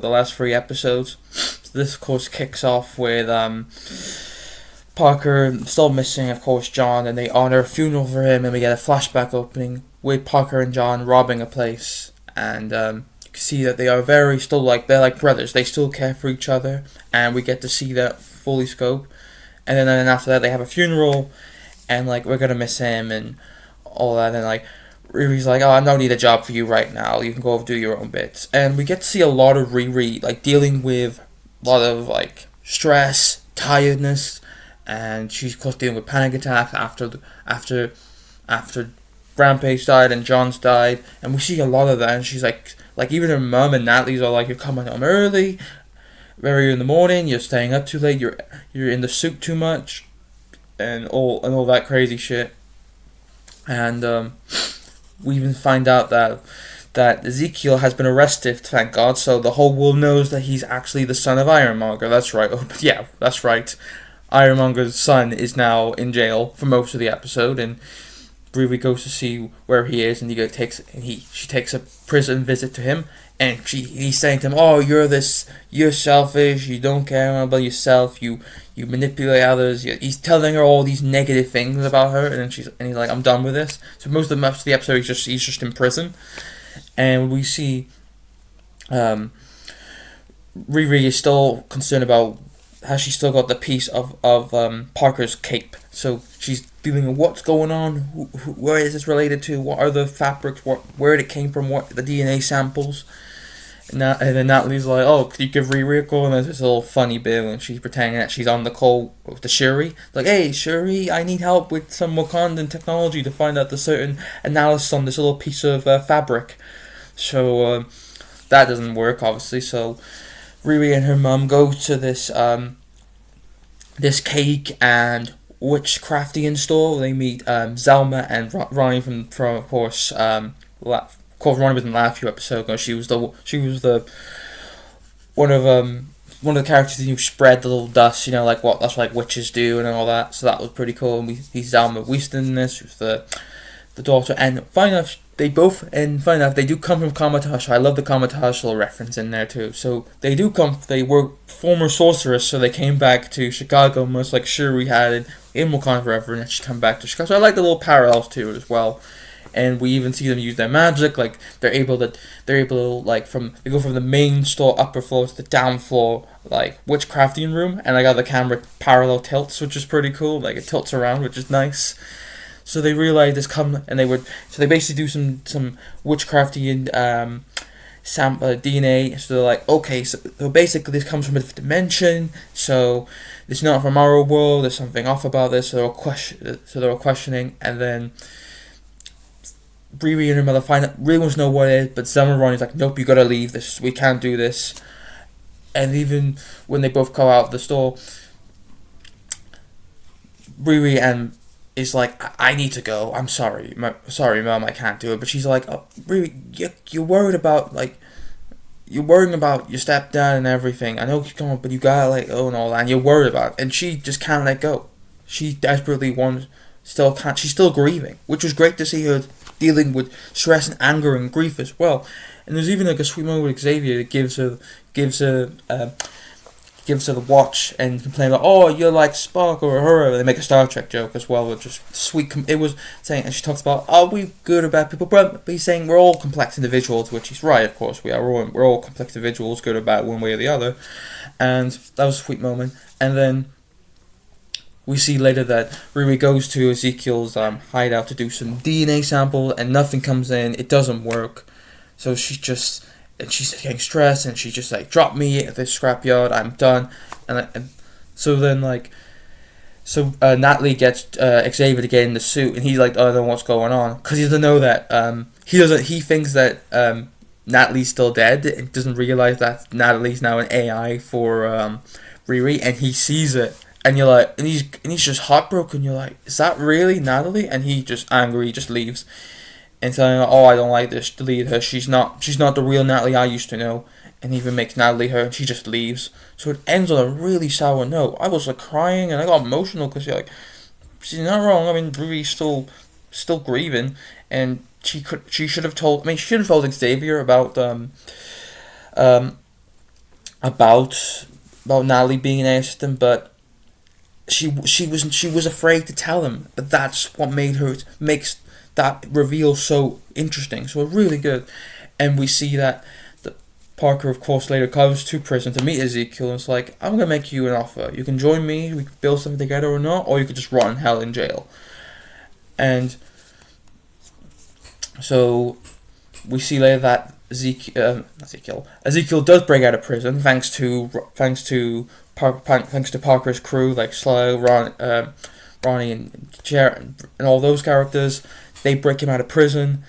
the last three episodes. So this, of course, kicks off with Parker still missing, of course, John, and they honor a funeral for him, and we get a flashback opening with Parker and John robbing a place, and you can see that they are very still they're like brothers. They still care for each other, and we get to see that fully scope. And then after that, they have a funeral, and like we're gonna miss him and all that, and like Riri's like, oh, I don't need a job for you right now. You can go do your own bits. And we get to see a lot of Riri like dealing with a lot of like stress, tiredness, and she's of course dealing with panic attacks after Rampage died and John's died, and we see a lot of that. And she's like even her mum and Natalie's are like, you're coming home early, very in the morning. You're staying up too late. You're in the soup too much, and all that crazy shit. And we even find out that Ezekiel has been arrested, thank God, so the whole world knows that he's actually the son of Ironmonger. That's right. Oh, yeah, that's right. Ironmonger's son is now in jail for most of the episode, and Riri goes to see where he is, and she takes a prison visit to him, and he's saying to him, "Oh, you're selfish. You don't care about yourself. You manipulate others." He's telling her all these negative things about her, and then he's like, "I'm done with this." So most of the episode, he's just in prison, and we see Riri is still concerned about has she still got the piece of Parker's cape. So she's dealing with what's going on, where is this related to, what are the fabrics, where it came from, what the DNA samples. And then Natalie's like, oh, could you give Riri a call? And there's this little funny bit when she's pretending that she's on the call with the Shuri. Like, hey, Shuri, I need help with some Wakandan technology to find out the certain analysis on this little piece of fabric. So that doesn't work, obviously. So Riri and her mum go to this cake and witchcraftian store. They meet Zelma and Ronnie from of course Ronnie was in the last few episodes ago. She was the one of the characters who spread the little dust, like what that's like witches do and all that. So that was pretty cool. And we see Zelma Winston in this, who's the daughter, and find enough they do come from Kamatasha. I love the Kamatasha reference in there too. So they were former sorcerers, so they came back to Chicago, much like Shuri had in Wakanda Forever, and then she come back to Chicago. So I like the little parallels to it as well. And we even see them use their magic, like they're able to they go from the main store upper floor to the down floor, like witchcrafting room, and I got the camera parallel tilts, which is pretty cool. Like it tilts around, which is nice. So they realized this so they basically do some witchcrafty DNA. So they're like, okay, so basically this comes from a different dimension. So it's not from our world. There's something off about this. So they're all questioning, and then Riri and her mother really wants to know what it is, but Zelma and Ronnie's like, nope, you gotta leave this. We can't do this. And even when they both go out of the store, Riri and is like, I need to go. I'm sorry, sorry, mom, I can't do it. But she's like, oh, Riri, you're worried about you're worrying about your stepdad and everything. I know he's gone, but you gotta let go and all that. And you're worried about it. And she just can't let go. She desperately wants, still can't. She's still grieving, which was great to see her dealing with stress and anger and grief as well. And there's even like a sweet moment with Xavier that gives her the watch and complain about, oh, you're like Spock or Uhura. They make a Star Trek joke as well, which is sweet. It was saying, and she talks about, are we good or bad people? But he's saying we're all complex individuals, which he's right, of course. We're all complex individuals, good or bad, one way or the other. And that was a sweet moment. And then we see later that Riri goes to Ezekiel's hideout to do some DNA sample, and nothing comes in. It doesn't work. So she's getting stressed, and she just like, drop me at this scrapyard. I'm done. And so then Natalie gets Xavier to get in the suit, and he's like, I don't know what's going on, because he doesn't know that he thinks that Natalie's still dead, and doesn't realize that Natalie's now an AI for Riri, and he sees it. And you're like, and he's just heartbroken. You're like, is that really Natalie? And he just angry, he just leaves, and telling her, oh, I don't like this. Delete her. She's not the real Natalie I used to know. And even makes Natalie her, and she just leaves. So it ends on a really sour note. I was like crying, and I got emotional because you're like, she's not wrong. I mean, Ruby's still grieving, and she should have told. I mean, she should have told Xavier about about Natalie being an AI assistant, but she was afraid to tell him. But that's what makes that reveal so interesting. So really good, and we see that Parker, of course, later comes to prison to meet Ezekiel, and it's like, I'm gonna make you an offer. You can join me. We can build something together or not, or you could just rot in hell in jail. And so we see later that Ezekiel does break out of prison thanks to Parker's crew like Slow, Ronnie, and Jared, and all those characters. They break him out of prison,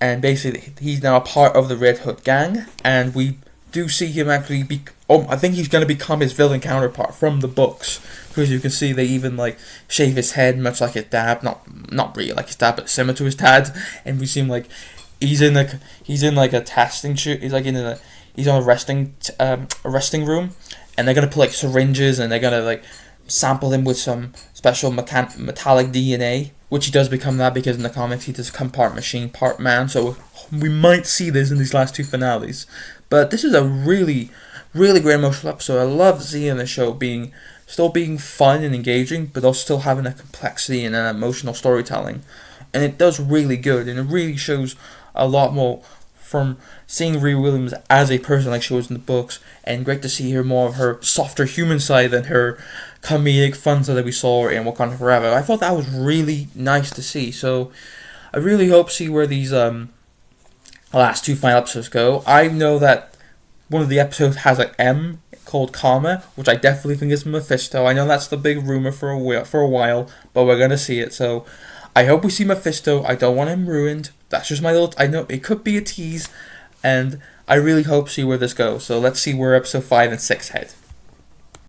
and basically he's now a part of the Red Hood gang. And we do see him actually be. Oh, I think he's going to become his villain counterpart from the books, because you can see they even like shave his head much like his dad, not really like his dad, but similar to his dad. And we see him like he's in like a testing shoot. He's on a resting room, and they're gonna put like syringes, and they're gonna like sample him with some special metallic DNA, which he does become that, because in the comics he does come part machine, part man. So we might see this in these last two finales. But this is a really, really great emotional episode. I love seeing the show still being fun and engaging, but also still having a complexity and an emotional storytelling. And it does really good, and it really shows a lot more from seeing Riri Williams as a person like she was in the books, and great to see her more of her softer human side than her comedic fun side that we saw in Wakanda Forever. I thought that was really nice to see. So I really hope to see where these last two final episodes go. I know that one of the episodes has an M called Karma, which I definitely think is Mephisto. I know that's the big rumor for a while, but we're gonna see it. So I hope we see Mephisto. I don't want him ruined. That's just my little. I know it could be a tease, and I really hope to see where this goes. So let's see where episode 5 and 6 head.